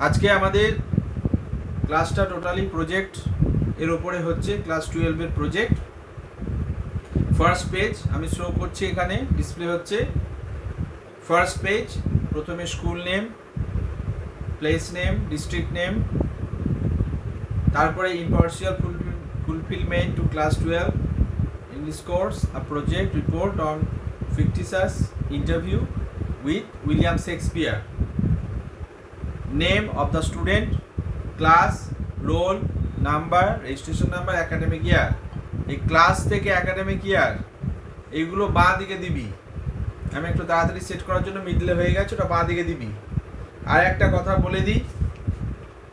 আজকে আমাদের ক্লাসটা টোটালি প্রজেক্ট এর উপরে হচ্ছে, ক্লাস 12 এর প্রজেক্ট। ফার্স্ট পেজ আমি শো করছি, এখানে ডিসপ্লে হচ্ছে ফার্স্ট পেজ। প্রথমে school name, place name, district name, তারপরে impartial fulfilment to class 12 English course, a project report on fictitious interview with William Shakespeare, name of the student, class, roll number, registration number, academic year. এই class থেকে academic ইয়ার এইগুলো বাঁ দিকে দিবি। আমি একটু তাড়াতাড়ি সেট করার জন্য মিডলে হয়ে গেছে, ওটা বাঁ দিকে দিবি। আর একটা কথা বলে দিই,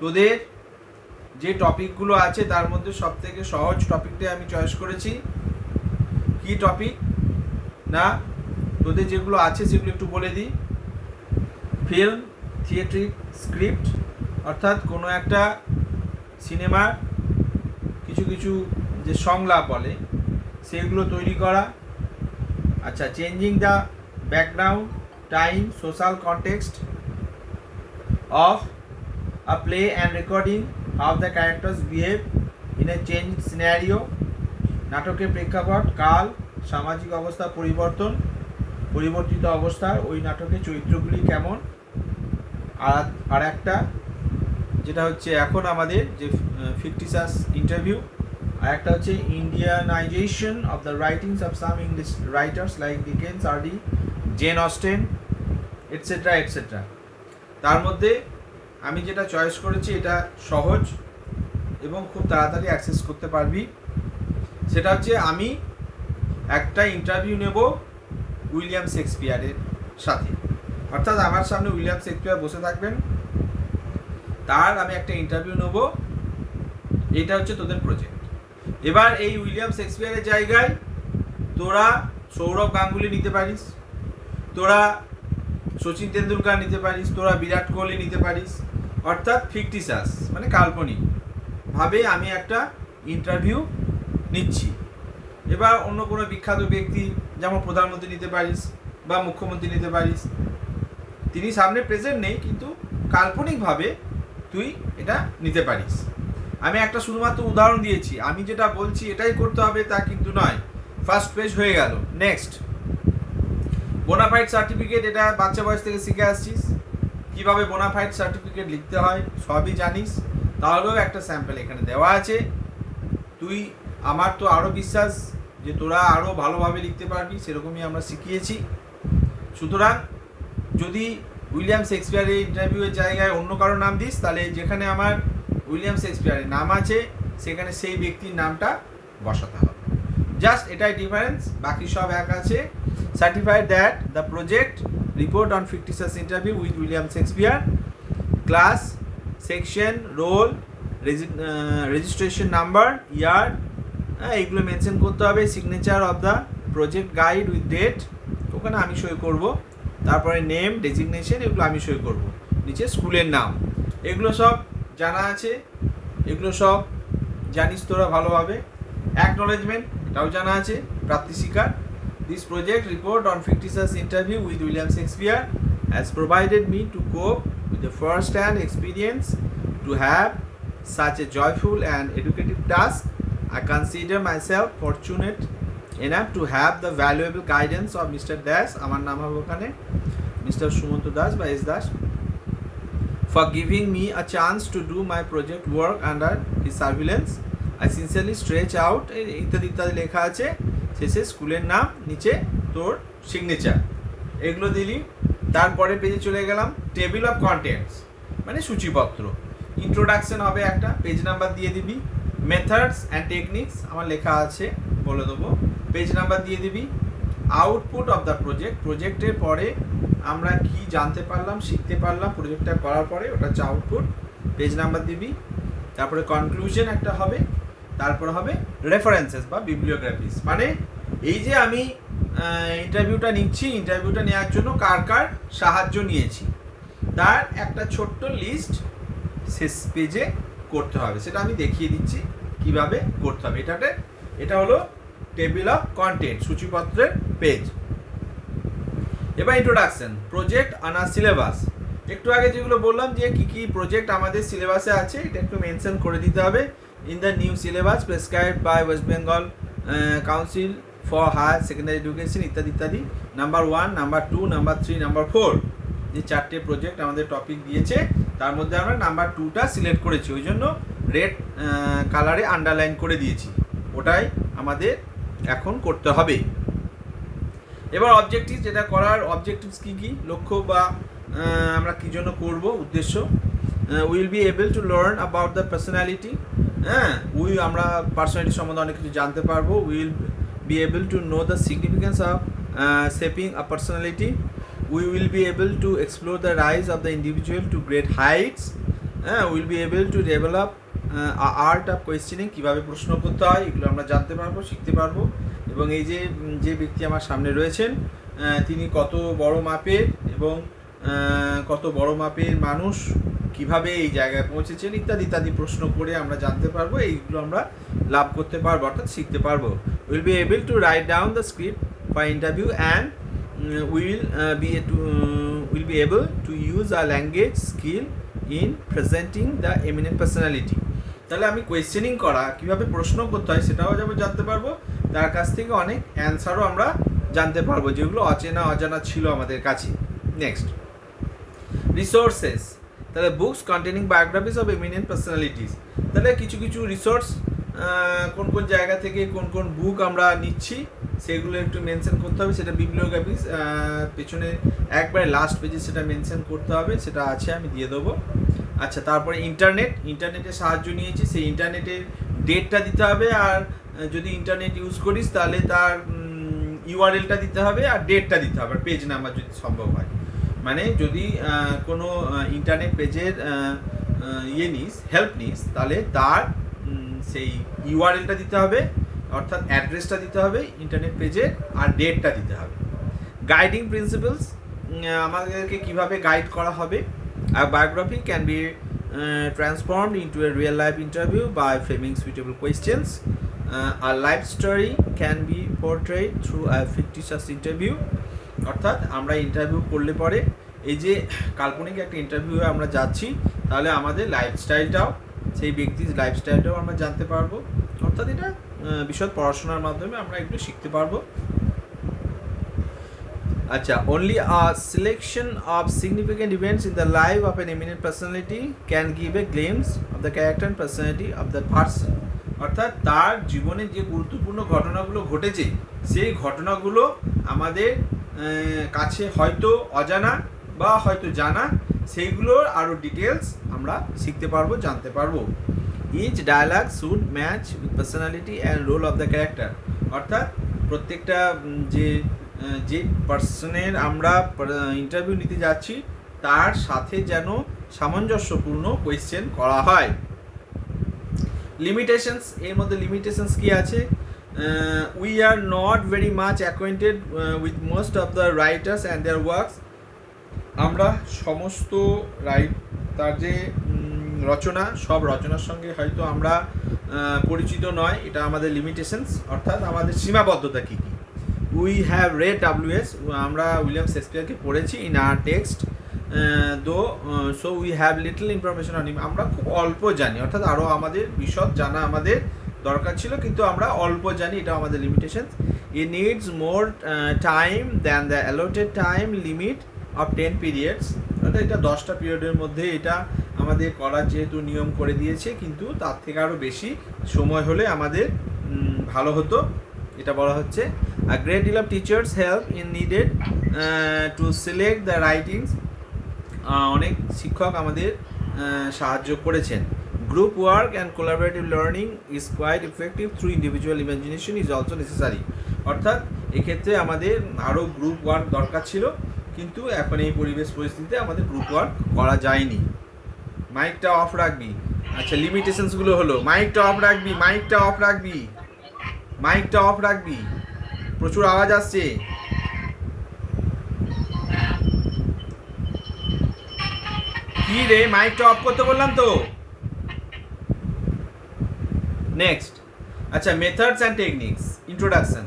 তোদের যে টপিকগুলো আছে তার মধ্যে সব থেকে সহজ টপিকটাই আমি চয়েস করেছি। কি টপিক না, তোদের যেগুলো আছে সেগুলো একটু বলে দিই। ফিল্ম, থিয়েট্রিক স্ক্রিপ্ট, অর্থাৎ কোনো একটা সিনেমার কিছু কিছু যে সংলাপ বলে সেগুলো তৈরি করা। আচ্ছা, changing the background, time, social context of a play and recording how the characters behave in a change scenario. নাটকের প্রেক্ষাপট, কাল, সামাজিক অবস্থা পরিবর্তিত অবস্থার ওই নাটকের চরিত্রগুলি কেমন। আর একটা যেটা হচ্ছে এখন আমাদের যে ফিকটিশাস ইন্টারভিউ, আর একটা হচ্ছে Indianisation of the writings of some English writers like Dickens, early, Jane Austen, etcetera etcetera. তার মধ্যে আমি যেটা চয়েস করেছি এটা সহজ এবং খুব তাড়াতাড়ি অ্যাক্সেস করতে পারবি। সেটা হচ্ছে আমি একটা ইন্টারভিউ নেব উইলিয়াম শেক্সপিয়ারের সাথে, অর্থাৎ আমার সামনে উইলিয়াম শেক্সপিয়ার বসে থাকবেন, তার আমি একটা ইন্টারভিউ নেব। এটা হচ্ছে তোদের প্রজেক্ট। এবার এই উইলিয়াম শেক্সপিয়ারের জায়গায় তোরা সৌরভ গাঙ্গুলি নিতে পারিস, তোরা সচিন তেন্ডুলকার নিতে পারিস, তোরা বিরাট কোহলি নিতে পারিস। অর্থাৎ ফিকটিশাস মানে কাল্পনিক ভাবে আমি একটা ইন্টারভিউ নিচ্ছি। এবার অন্য কোনো বিখ্যাত ব্যক্তি যেমন প্রধানমন্ত্রী নিতে পারিস বা মুখ্যমন্ত্রী নিতে পারিস, তিনি সামনে প্রেজেন্ট নেই কিন্তু কাল্পনিকভাবে তুই এটা নিতে পারিস। আমি একটা শুধুমাত্র উদাহরণ দিয়েছি, আমি যেটা বলছি এটাই করতে হবে তা কিন্তু নয়। ফার্স্ট পেজ হয়ে গেল। নেক্সট, বোনাফাইড সার্টিফিকেট, এটা বাচ্চা বয়স থেকে শিখে আসছিস কীভাবে বোনাফাইড সার্টিফিকেট লিখতে হয়, সবই জানিস। তাহলেও একটা স্যাম্পল এখানে দেওয়া আছে। তুই, আমার তো আরও বিশ্বাস যে তোরা আরও ভালোভাবে লিখতে পারবি, সেরকমই আমরা শিখিয়েছি। সুতরাং যদি উইলিয়াম শেক্সপিয়ারের ইন্টারভিউয়ের জায়গায় অন্য কারো নাম দিস, তাহলে যেখানে আমার উইলিয়াম শেক্সপিয়ারের নাম আছে সেখানে সেই ব্যক্তির নামটা বসাতে হবে। জাস্ট এটাই ডিফারেন্স, বাকি সব এক আছে। Certified that the project report on fictitious interview with William Shakespeare, class, section, roll, registration number, year, এইগুলো মেনশন করতে হবে। Signature of the project guide with date, ওখানে আমি সই করব। তারপরে নেম, ডেজিগনেশন, এগুলো আমি সই করব। নিচে স্কুলের নাম, এগুলো সব জানা আছে, এগুলো সব জানিস তোরা ভালোভাবে। অ্যাকনোলেজমেন্ট, এটাও জানা আছে, প্রাপ্তি স্বীকার। This project report on fictitious interview with William Shakespeare has provided me to cope with the first-hand experience to have such a joyful and educative task. I consider myself fortunate enough to have the valuable guidance of Mr. Das, আমার নাম হবে ওখানে Mr. Sumanta Das বা S Das, for giving me a chance to do my project work under his surveillance. I sincerely stretch out, ইত্যাদি ইত্যাদি লেখা আছে। শেষে স্কুলের নাম, নিচে তোর সিগনেচার, এগুলো দিলি। তারপরে পেজে চলে গেলাম। টেবিল অফ কন্টেন্টস মানে সূচিপত্র। ইন্ট্রোডাকশন হবে একটা, পেজ নাম্বার দিয়ে দিবি। মেথডস অ্যান্ড টেকনিক্স আমার লেখা আছে, বলে দেবো, পেজ নাম্বার দিয়ে দিবি। আউটপুট অফ দ্য প্রজেক্ট, প্রজেক্টের পরে আমরা কি জানতে পারলাম, শিখতে পারলাম প্রজেক্টটা করার পরে, ওটা হচ্ছে আউটপুট, পেজ নাম্বার দিবি। তারপরে কনক্লুশন একটা হবে, তারপর হবে রেফারেন্সেস বা বিবলিওগ্রাফিস, মানে এই যে আমি ইন্টারভিউটা নিচ্ছি, ইন্টারভিউটা নেওয়ার জন্য কার কার সাহায্য নিয়েছি তার একটা ছোট্ট লিস্ট শেষ পেজে করতে হবে। সেটা আমি দেখিয়ে দিচ্ছি কিভাবে করতে হবে। এটা হলো টেবিল অফ কন্টেন্ট, সূচিপত্রের পেজ। এবার introduction, project on a syllabus, একটু আগে যেগুলো বললাম যে কী কী প্রজেক্ট আমাদের সিলেবাসে আছে এটা একটু মেনশন করে দিতে হবে। In the new syllabus prescribed by West Bengal Council for Higher Secondary Education ইত্যাদি ইত্যাদি। নাম্বার 1, নাম্বার 2, নাম্বার 3, নাম্বার 4 যে 4টে প্রজেক্ট আমাদের টপিক দিয়েছে তার মধ্যে আমরা নাম্বার 2টা সিলেক্ট করেছি, ওই জন্য রেড কালারে আন্ডারলাইন করে দিয়েছি। ওটাই আমাদের এখন করতে হবে। এবার অবজেক্টিভ, যেটা করার অবজেক্টিভস কী কী, লক্ষ্য বা আমরা কী জন্য করব, উদ্দেশ্য। Will be able to learn about the personality, আমরা পার্সোনালিটি সম্বন্ধে অনেক কিছু জানতে পারবো। Will be able to know the significance of shaping a personality. We will be able to explore the rise of the individual two great Heights. Will be able to develop art of questioning, কীভাবে প্রশ্ন করতে হয় এগুলো আমরা জানতে পারবো, শিখতে পারবো। এবং এই যে ব্যক্তি আমার সামনে রয়েছেন তিনি কত বড় মাপের এবং কত বড় মাপের মানুষ, কিভাবে এই জায়গায় পৌঁছেছেন ইত্যাদি ইত্যাদি প্রশ্ন করে আমরা জানতে পারবো, এইগুলো আমরা লাভ করতে পারবো অর্থাৎ শিখতে পারবো। Will be able to write down the script for interview and will be able to use a language skill in presenting the eminent personality. তাহলে আমি কোয়েশ্চেনিং করা, কীভাবে প্রশ্ন করতে হয় সেটাও যেমন জানতে পারবো, তার কাছ থেকে অনেক অ্যান্সারও আমরা জানতে পারবো যেগুলো অজানা ছিল আমাদের কাছে। Next, resources. তাহলে books containing biographies of eminent personalities. তাহলে কিছু কিছু রিসোর্স, কোন কোন জায়গা থেকে কোন কোন বুক আমরা নিচ্ছি সেগুলো একটু মেনশন করতে হবে। সেটা বিবলিওগ্রাফিস পেছনে একবারে লাস্ট পেজে সেটা মেনশন করতে হবে, সেটা আছে, আমি দিয়ে দেবো। আচ্ছা, তারপরে ইন্টারনেটের সাহায্য নিয়েছি, সেই ইন্টারনেটের ডেটটা দিতে হবে, আর যদি ইন্টারনেট ইউজ করিস তাহলে তার ইউআরএলটা দিতে হবে আর ডেটটা দিতে হবে, আর পেজ নাম্বার যদি সম্ভব হয়। মানে যদি কোনো ইন্টারনেট পেজের হেল্প নিস তাহলে তার সেই ইউআরএলটা দিতে হবে, অর্থাৎ অ্যাড্রেসটা দিতে হবে ইন্টারনেট পেজের, আর ডেটটা দিতে হবে। গাইডিং প্রিন্সিপালস, আমাদেরকে কিভাবে গাইড করা হবে। A biography can be transformed into a real life interview by framing suitable questions. A life story can be portrayed through a fictitious interview. অর্থাৎ আমরা ইন্টারভিউ করলে পরে এই যে কাল্পনিক একটা ইন্টারভিউ আমরা যাচ্ছি, তাহলে আমাদের লাইফস্টাইলটাও, সেই ব্যক্তির লাইফস্টাইলটাও আমরা জানতে পারবো। অর্থাৎ এটা বিশদ পড়াশোনার মাধ্যমে আমরা একটু শিখতে পারবো। আচ্ছা, only a selection of significant events in the life of an eminent personality can give a glimpse of the character and personality of the person. অর্থাৎ তার জীবনে যে গুরুত্বপূর্ণ ঘটনাগুলো ঘটেছে সেই ঘটনাগুলো আমাদের কাছে হয়তো অজানা বা হয়তো জানা, সেইগুলোর আরও ডিটেলস আমরা শিখতে পারবো, জানতে পারবো। Each dialogue should match with personality and role of the character. অর্থাৎ প্রত্যেকটা যে পার্সনের আমরা ইন্টারভিউ নিতে যাচ্ছি তার সাথে যেন সামঞ্জস্যপূর্ণ কোয়েশ্চেন করা হয়। লিমিটেশনস, এর মধ্যে লিমিটেশনস কি আছে? We are not very much acquainted with most of the writers and their works. আমরা সমস্ত তার যে রচনা, সব রচনার সঙ্গে হয়তো আমরা পরিচিত নয়, এটা আমাদের লিমিটেশনস, অর্থাৎ আমাদের সীমাবদ্ধতা কী কী। উই হ্যাভ রেড WS, আমরা উইলিয়াম শেক্সপিয়ারকে পড়েছি in our text so we have little information on him. আমরা খুব অল্প জানি, অর্থাৎ আরও আমাদের বিশদ জানা আমাদের দরকার ছিল, কিন্তু আমরা অল্প জানি, এটা আমাদের limitation. E needs more time than the allotted time limit of 10 periods। অর্থাৎ এটা 10টা পিরিয়ডের মধ্যে এটা আমাদের করার যেহেতু নিয়ম করে দিয়েছে, কিন্তু তার থেকে আরও বেশি সময় হলে আমাদের ভালো হতো, এটা বলা হচ্ছে। A great deal of teachers help in needed to select the writings. অনেক শিক্ষক আমাদের সাহায্য করেছেন। Group work and collaborative learning is quite effective through individual imagination is also necessary. অর্থাৎ এক্ষেত্রে আমাদের আরও গ্রুপ ওয়ার্ক দরকার ছিল, কিন্তু এখন এই পরিস্থিতিতে আমাদের গ্রুপ ওয়ার্ক করা যায়নি। মাইকটা অফ রাখবি। আচ্ছা, লিমিটেশনসগুলো হলো মাইকটা অফ রাখবি, মাইকটা অফ রাখবি, মাইকটা অফ রাখবি, প্রচুর আওয়াজ আসছে। কি রে, মাইকটা অফ করতে বললাম তো। নেক্সট, আচ্ছা, methods and techniques. Introduction.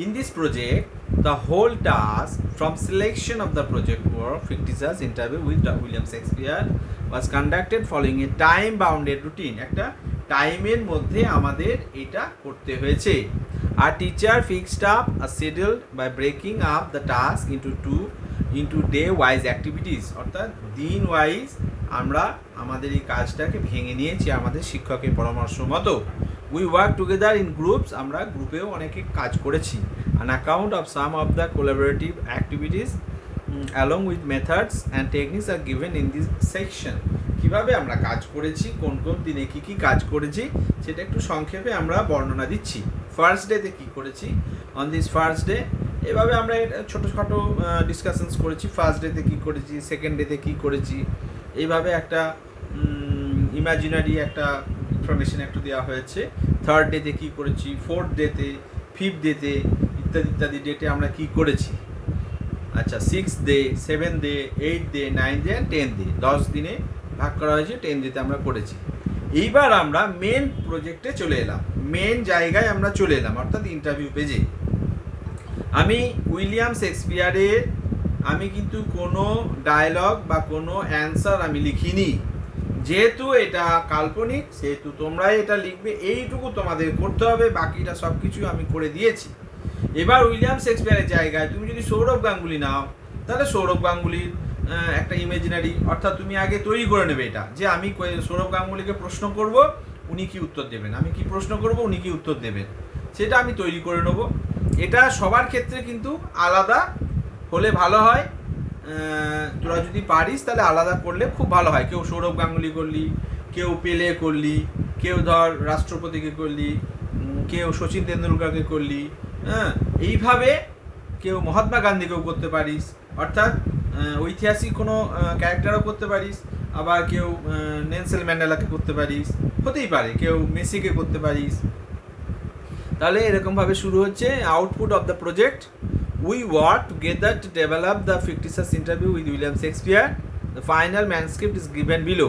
In this project The whole task from selection of the project work, fictitious interview with William Shakespeare was conducted following a time bounded routine. একটা টাইমের মধ্যে আমাদের এটা করতে হয়েছে। Our teacher fixed up a schedule by breaking up the task into day wise activities, অর্থাৎ দিন wise আমরা আমাদের এই কাজটাকে ভেঙে নিয়েছি আমাদের শিক্ষকের পরামর্শ মতো। We work together in groups, আমরা গ্রুপেও অনেকে কাজ করেছি। An account of some of the collaborative activities along with methods and techniques are given in this section. কিভাবে আমরা কাজ করেছি, কোন কোন দিনে কি কি কাজ করেছি সেটা একটু সংক্ষেপে আমরা বর্ণনা দিচ্ছি। ফার্স্ট ডেতে কি করেছি, অন দিস ফার্স্ট ডে, এভাবে আমরা ছোটোখাটো ডিসকাশনস করেছি। ফার্স্ট ডেতে কী করেছি, সেকেন্ড ডেতে কী করেছি, এইভাবে একটা ইমাজিনারি একটা ইনফরমেশন একটু দেওয়া হয়েছে। থার্ড ডেতে কী করেছি, ফোর্থ ডেতে, ফিফথ ডেতে, ইত্যাদি ইত্যাদি ডেটে আমরা কী করেছি। আচ্ছা, 6th day, 7th day, 8th day, 9th day and 10th day, 10 দিনে ভাগ করা হয়েছে, 10 ডেতে আমরা করেছি। এইবার আমরা মেন প্রজেক্টে চলে এলাম, মেন জায়গায় আমরা চলে এলাম, অর্থাৎ ইন্টারভিউ পেজে। আমি উইলিয়াম শেক্সপিয়ারের আমি কিন্তু কোনো ডায়লগ বা কোনো অ্যান্সার আমি লিখিনি, যেহেতু এটা কাল্পনিক সেহেতু তোমরাই এটা লিখবে, এইটুকু তোমাদের করতে হবে, বাকিটা সব কিছু আমি করে দিয়েছি। এবার উইলিয়াম শেক্সপিয়ারের জায়গায় তুমি যদি সৌরভ গাঙ্গুলি নাও, তাহলে সৌরভ গাঙ্গুলির একটা ইমাজিনারি, অর্থাৎ তুমি আগে তৈরি করে নেবে এটা, যে আমি সৌরভ গাঙ্গুলিকে প্রশ্ন করব, উনি কি উত্তর দেবেন, আমি কি প্রশ্ন করব, উনি কি উত্তর দেবেন, সেটা আমি তৈরি করে নেব। এটা সবার ক্ষেত্রে কিন্তু আলাদা হলে ভালো হয়, তোরা যদি পারিস তাহলে আলাদা করলে খুব ভালো হয়। কেউ সৌরভ গাঙ্গুলি করলি, কেউ পেলে করলি, কেউ ধর রাষ্ট্রপতিকে করলি, কেউ সচিন তেন্ডুলকারকে করলি, হ্যাঁ, এইভাবে কেউ মহাত্মা গান্ধীকেও করতে পারিস, অর্থাৎ ঐতিহাসিক কোনো ক্যারেক্টারও করতে পারিস, আবার কেউ নেলসন ম্যান্ডেলাকে করতে পারিস, হতেই পারে কেউ মেসিকে করতে পারিস। তাহলে এরকমভাবে শুরু হচ্ছে। Output of the project, we work together to develop the fictitious interview with William Shakespeare, the final manuscript is given below.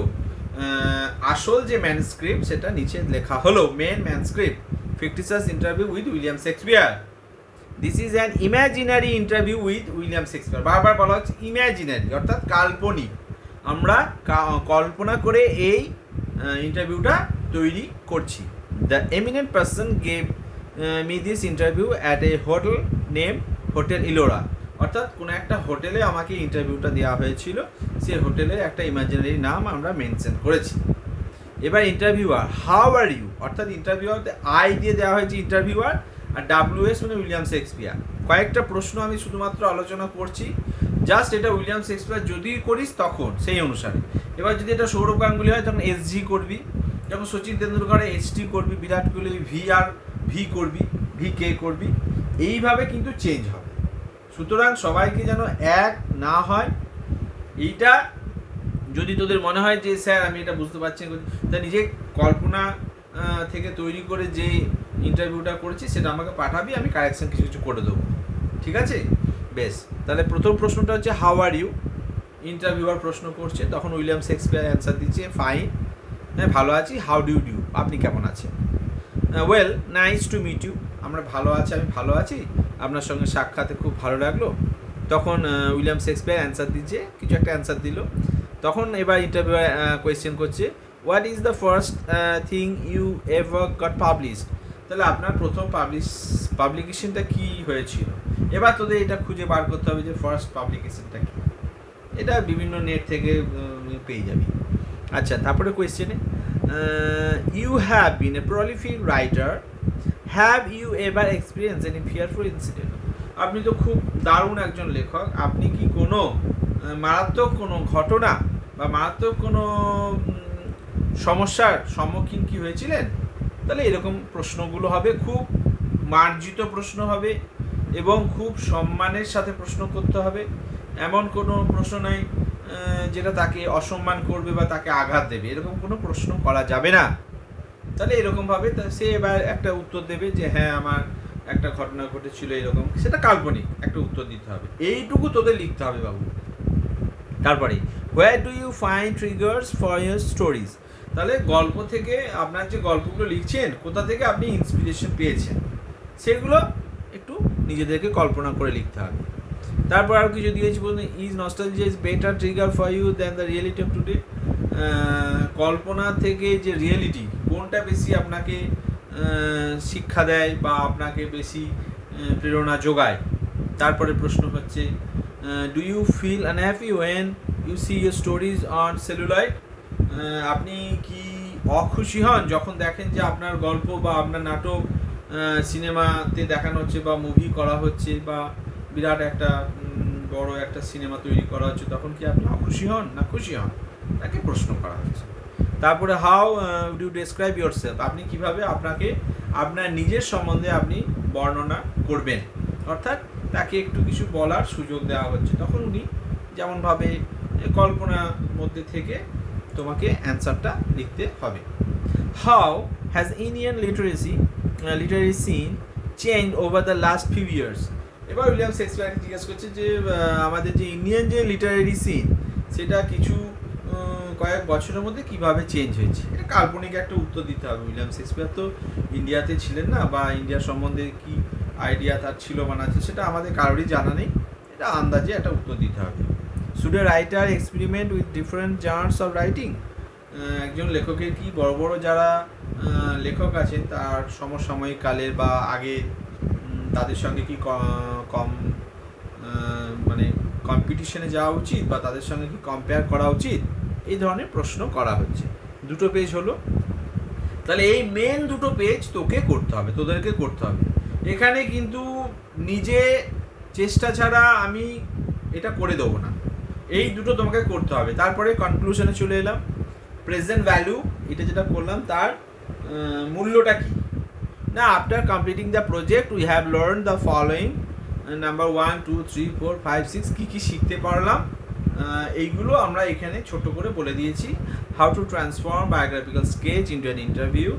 আসল যে ম্যানস্ক্রিপ্ট সেটা নিচে লেখা হলো, main manuscript, fictitious interview with William Shakespeare. This is an imaginary interview with William Shakespeare. বারবার বলা হচ্ছে imaginary, অর্থাৎ কাল্পনিক, আমরা কল্পনা করে এই ইন্টারভিউটা তৈরি করছি। The eminent person gave me this interview at a hotel name hotel Ellora, অর্থাৎ কোনো একটা হোটেলে আমাকে ইন্টারভিউটা দেওয়া হয়েছিল, সেই হোটেলের একটা ইমাজিনারি নাম আমরা মেনশন করেছি। এবার ইন্টারভিউয়ার, হাউ আর ইউ, অর্থাৎ ইন্টারভিউয়ারতে আই দিয়ে দেওয়া হয়েছে ইন্টারভিউয়ার, আর ডাব্লিউএস মানে উইলিয়াম শেক্সপিয়ার। কয়েকটা প্রশ্ন আমি শুধুমাত্র আলোচনা করছি, জাস্ট এটা উইলিয়াম শেক্সপিয়ার যদি করিস তখন সেই অনুসারে। এবার যদি এটা সৌরভ গাঙ্গুলি হয় তখন এসজি করবি, যখন সচিন তেন্ডুলকারে এসটি করবি, বিরাট কোহলি ভি করবি, ভিকে করবি, এইভাবে কিন্তু চেঞ্জ হবে। সুতরাং সবাইকে যেন এক না হয়, এইটা যদি তোদের মনে হয় যে স্যার আমি এটা বুঝতে পারছি না, তা নিজে কল্পনা থেকে তৈরি করে যে ইন্টারভিউটা করেছি সেটা আমাকে পাঠাবি, আমি কারেকশন কিছু কিছু করে দেবো, ঠিক আছে? বেশ, তাহলে প্রথম প্রশ্নটা হচ্ছে হাউ আর ইউ, ইন্টারভিউয়ার প্রশ্ন করছে, তখন উইলিয়াম শেক্সপিয়ার অ্যান্সার দিচ্ছে ফাইন, হ্যাঁ ভালো আছি। হাউ ডু ইউ, আপনি কেমন আছেন? Well nice to meet you, আমরা ভালো আছি, আমি ভালো আছি, আপনার সঙ্গে সাক্ষাতে খুব ভালো লাগলো। তখন উইলিয়াম শেক্সপিয়ার অ্যান্সার দিচ্ছে, কিছু একটা অ্যান্সার দিল। তখন এবার ইন্টারভিউয়ার কোয়েশ্চেন করছে, what is the first thing you ever got published, তাহলে আপনার প্রথম পাবলিকেশনটা কী হয়েছিল। এবার তোদের এটা খুঁজে বার করতে হবে যে ফার্স্ট পাবলিকেশনটা কী, এটা বিভিন্ন নেট থেকে পেয়ে যাবি। আচ্ছা, তারপরে কোয়েশ্চেনে, you have been a prolific writer, have you ever experience any fearful incident, আপনি তো খুব দারুণ একজন লেখক, আপনি কি কোনো মারাত্মক কোনো ঘটনা বা মারাত্মক কোনো সমস্যার সম্মুখীন কি হয়েছিলেন? তাহলে এরকম প্রশ্নগুলো হবে, খুব মার্জিত প্রশ্ন হবে এবং খুব সম্মানের সাথে প্রশ্ন করতে হবে। এমন কোনো প্রশ্ন নাই যেটা তাকে অসম্মান করবে বা তাকে আঘাত দেবে, এরকম কোনো প্রশ্ন করা যাবে না। তাহলে এরকমভাবে সে এবার একটা উত্তর দেবে যে হ্যাঁ আমার একটা ঘটনা ঘটেছিল এরকম, সেটা কাল্পনিক একটা উত্তর দিতে হবে, এইটুকু তোদের লিখতে হবে বাবু। তারপরে where do you find triggers for your stories, তাহলে গল্প থেকে আপনার যে গল্পগুলো লিখছেন কোথা থেকে আপনি ইন্সপিরেশন পেয়েছেন সেগুলো একটু নিজেদেরকে কল্পনা করে লিখতে হবে। তারপর আর কিছু দিয়েছি, বলুন is nostalgia is better trigger for you than the reality of today. কল্পনা থেকে যে রিয়েলিটি কোনটা বেশি আপনাকে শিক্ষা দেয় বা আপনাকে বেশি প্রেরণা যোগায়। তারপরে প্রশ্ন হচ্ছে do you feel unhappy when you see your stories on celluloid. আপনি কি অখুশি হন যখন দেখেন যে আপনার গল্প বা আপনার নাটক সিনেমাতে দেখানো হচ্ছে বা মুভি করা হচ্ছে বা বিরাট একটা বড় একটা সিনেমা তৈরি করা হচ্ছে, তখন কি আপনি অখুশি হন না খুশি হন? তাকে প্রশ্ন করা হচ্ছে। তারপরে how do describe your self, আপনি কিভাবে আপনাকে আপনার নিজের সম্বন্ধে আপনি বর্ণনা করবেন, অর্থাৎ তাকে একটু কিছু বলার সুযোগ দেওয়া হচ্ছে। তখন উনি যেমনভাবে কল্পনার মধ্যে থেকে তোমাকে অ্যান্সারটা লিখতে হবে। How has Indian literary scene change over the last few years. এবার উইলিয়াম শেক্সপিয়ারকে জিজ্ঞেস করছে যে আমাদের যে ইন্ডিয়ান যে লিটারেরি সিন সেটা কিছু কয়েক বছরের মধ্যে কিভাবে চেঞ্জ হয়েছে। এটা কাল্পনিক একটা উত্তর দিতে হবে। উইলিয়াম শেক্সপিয়ার তো ইন্ডিয়াতে ছিলেন না, বা ইন্ডিয়ার সম্বন্ধে কি আইডিয়া তার ছিল বা না ছিল সেটা আমাদের কারোরই জানা নেই। এটা আন্দাজে একটা উত্তর দিতে হবে। Should a writer experiment with different genres of writing. একজন লেখকের কি বড় বড় যারা লেখক আছেন তার সমসাময়িক কালের বা আগে তাদের সঙ্গে কি কম মানে কম্পিটিশনে যাওয়া উচিত বা তাদের সঙ্গে কি কম্পেয়ার করা উচিত, এই ধরনের প্রশ্ন করা হচ্ছে। দুটো পেজ হলো, তাহলে এই মেন দুটো পেজ তোদেরকে করতে হবে। এখানে কিন্তু নিজে চেষ্টা ছাড়া আমি এটা করে দেবো না, এই দুটো তোমাকে করতে হবে। তারপরে কনক্লুশনে চলে এলাম। প্রেজেন্ট ভ্যালু, এটা যেটা করলাম তার মূল্যটা কি না। After completing the project we have learn the following, number 1 2 3 4 5 6 কী শিখতে পারলাম, এইগুলো আমরা এখানে ছোট করে বলে দিয়েছি। How to transform biographical sketch into an interview,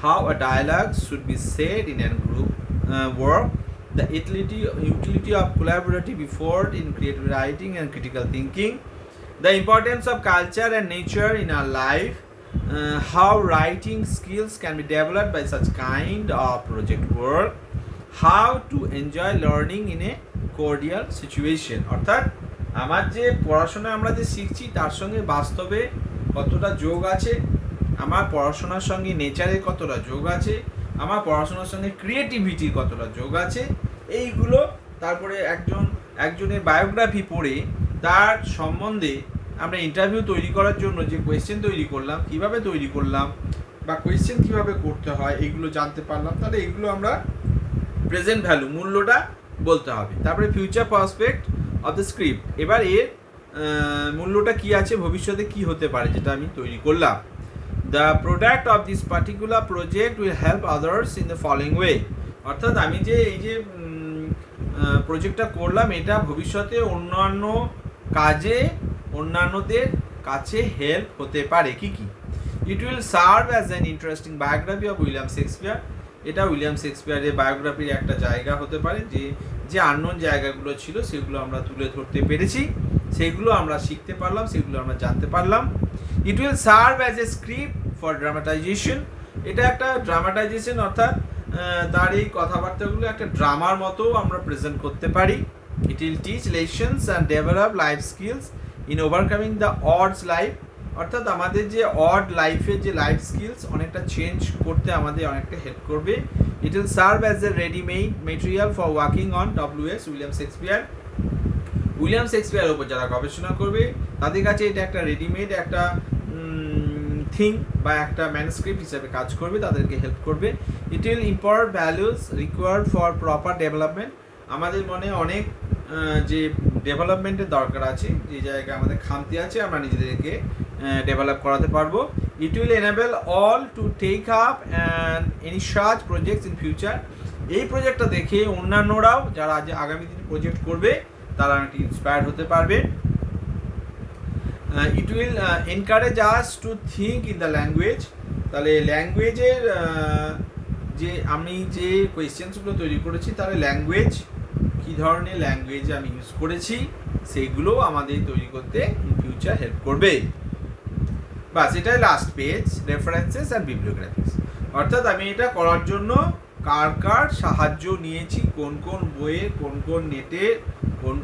how a dialogue should be said in an group work, the utility of collaborative effort in creative writing and critical thinking, the importance of culture and nature in our life, how writing skills can be developed by such kind of project work, how to enjoy learning in a cordial situation। অর্থাৎ আমার যে পড়াশোনা আমরা যে শিখছি তার সঙ্গে বাস্তবে কতটা যোগ আছে, আমার পড়াশোনার সঙ্গে নেচারের কতটা যোগ আছে, আমার পড়াশোনার সঙ্গে ক্রিয়েটিভিটির কতটা যোগ আছে, এইগুলো। তারপরে একজনের বায়োগ্রাফি পড়ে তার সম্বন্ধে আমরা ইন্টারভিউ তৈরি করার জন্য যে কোয়েশ্চেন তৈরি করলাম, কিভাবে তৈরি করলাম বা কোয়েশ্চেন কিভাবে করতে হয়, এইগুলো জানতে পারলাম। তাহলে এইগুলো আমরা প্রেজেন্ট ভ্যালু, মূল্যটা বলতে হবে। তারপরে future prospect of the script, এবার এর মূল্যটা কি আছে, ভবিষ্যতে কি হতে পারে যেটা আমি তৈরি করলাম। The product of this particular project will help others in the following way, অর্থাৎ আমি যে এই যে প্রজেক্টটা করলাম এটা ভবিষ্যতে অন্যান্য কাজে অন্যান্যদের কাছে হেল্প হতে পারে কি কি। ইট will serve as an interesting biography of William Shakespeare, এটা উইলিয়াম শেক্সপিয়ারের বায়োগ্রাফির একটা জায়গা হতে পারে, যে আননোন জায়গাগুলো ছিল সেগুলো আমরা তুলে ধরতে পেরেছি, সেগুলো আমরা শিখতে পারলাম, সেগুলো আমরা জানতে পারলাম। It will serve as a script for dramatisation, এটা একটা ড্রামাটাইজেশন, অর্থাৎ তার এই কথাবার্তাগুলো একটা ড্রামার মতো আমরা প্রেজেন্ট করতে পারি। It will teach lessons and develop life skills in overcoming the ods life, অর্থাৎ আমাদের যে অড লাইফের যে লাইফ স্কিলস অনেকটা চেঞ্জ করতে আমাদের অনেকটা হেল্প করবে। It will serve as a readymade material for working on WS William Shakespeare, William শেক্সপিয়ারের উপর যারা গবেষণা করবে তাদের কাছে এটা একটা রেডিমেড একটা থিং বা একটা ম্যানুস্ক্রিপ্ট হিসেবে কাজ করবে, তাদেরকে হেল্প করবে। It will import values required for proper development, আমাদের মনে অনেক যে ডেভেলপমেন্টের দরকার আছে, যে জায়গায় আমাদের খামতি আছে আমরা নিজেদেরকে ডেভেলপ করাতে পারবো। It will enable all to take up and any such projects in future, এই প্রজেক্টটা দেখে অন্যান্যরাও যারা আগামী দিনে প্রজেক্ট করবে তারা অনেকটা ইন্সপায়ার্ড হতে পারবে। It will encourage us to think in the language, তাহলে ল্যাঙ্গুয়েজের যে আমি যে কোয়েশ্চেন্সগুলো তৈরি করেছি তাহলে ল্যাঙ্গুয়েজ কী ধরনের ল্যাঙ্গুয়েজ আমি ইউজ করেছি সেইগুলো আমাদের তৈরি করতে ইন ফিউচার হেল্প করবে। বাস, এটাই লাস্ট পেজ, রেফারেন্সেস অ্যান্ড বিবলিওগ্রাফিস, অর্থাৎ আমি এটা করার জন্য কার কার সাহায্য নিয়েছি, কোন কোন বইয়ে,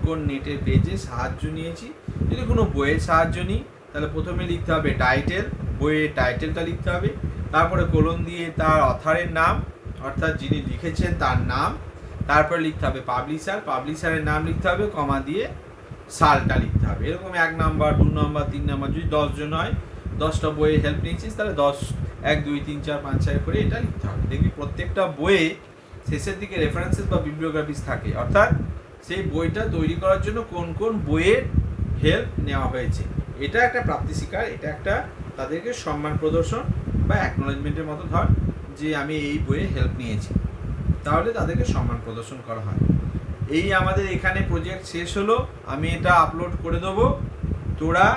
কোন নেটের পেজে সাহায্য নিয়েছি। যদি কোনো বইয়ের সাহায্য নিই তাহলে প্রথমে লিখতে হবে টাইটেল, বইয়ের টাইটেলটা লিখতে হবে, তারপরে কোলন দিয়ে তার অথারের নাম অর্থাৎ যিনি লিখেছেন তার নাম, তারপরে লিখতে হবে পাবলিশারের নাম লিখতে হবে, কমা দিয়ে সালটা লিখতে হবে। এরকম 1 নাম্বার 2 নাম্বার 3 নাম্বার, যদি 10 জন হয় 10টা বইয়ের হেল্প নিয়েছিস তাহলে 10 1 2 3 4 5 6 করে এটা লিখতে হবে। দেখবি প্রত্যেকটা বইয়ে শেষের দিকে রেফারেন্সেস বা বিবলিওগ্রাফিস থাকে, অর্থাৎ সেই বইটা তৈরি করার জন্য কোন কোন বইয়ের হেল্প নেওয়া হয়েছে। এটা একটা প্রাপ্তি স্বীকার, এটা একটা তাদেরকে সম্মান প্রদর্শন বা অ্যাকনোলেজমেন্টের মতো ধর যে আমি এই বইয়ে হেল্প নিয়েছি, তাহলে তাদেরকে সম্মান প্রদর্শন করা হয়। এই আমাদের এখানে প্রজেক্ট শেষ হলো, আমি এটা আপলোড করে দেবো। তোরা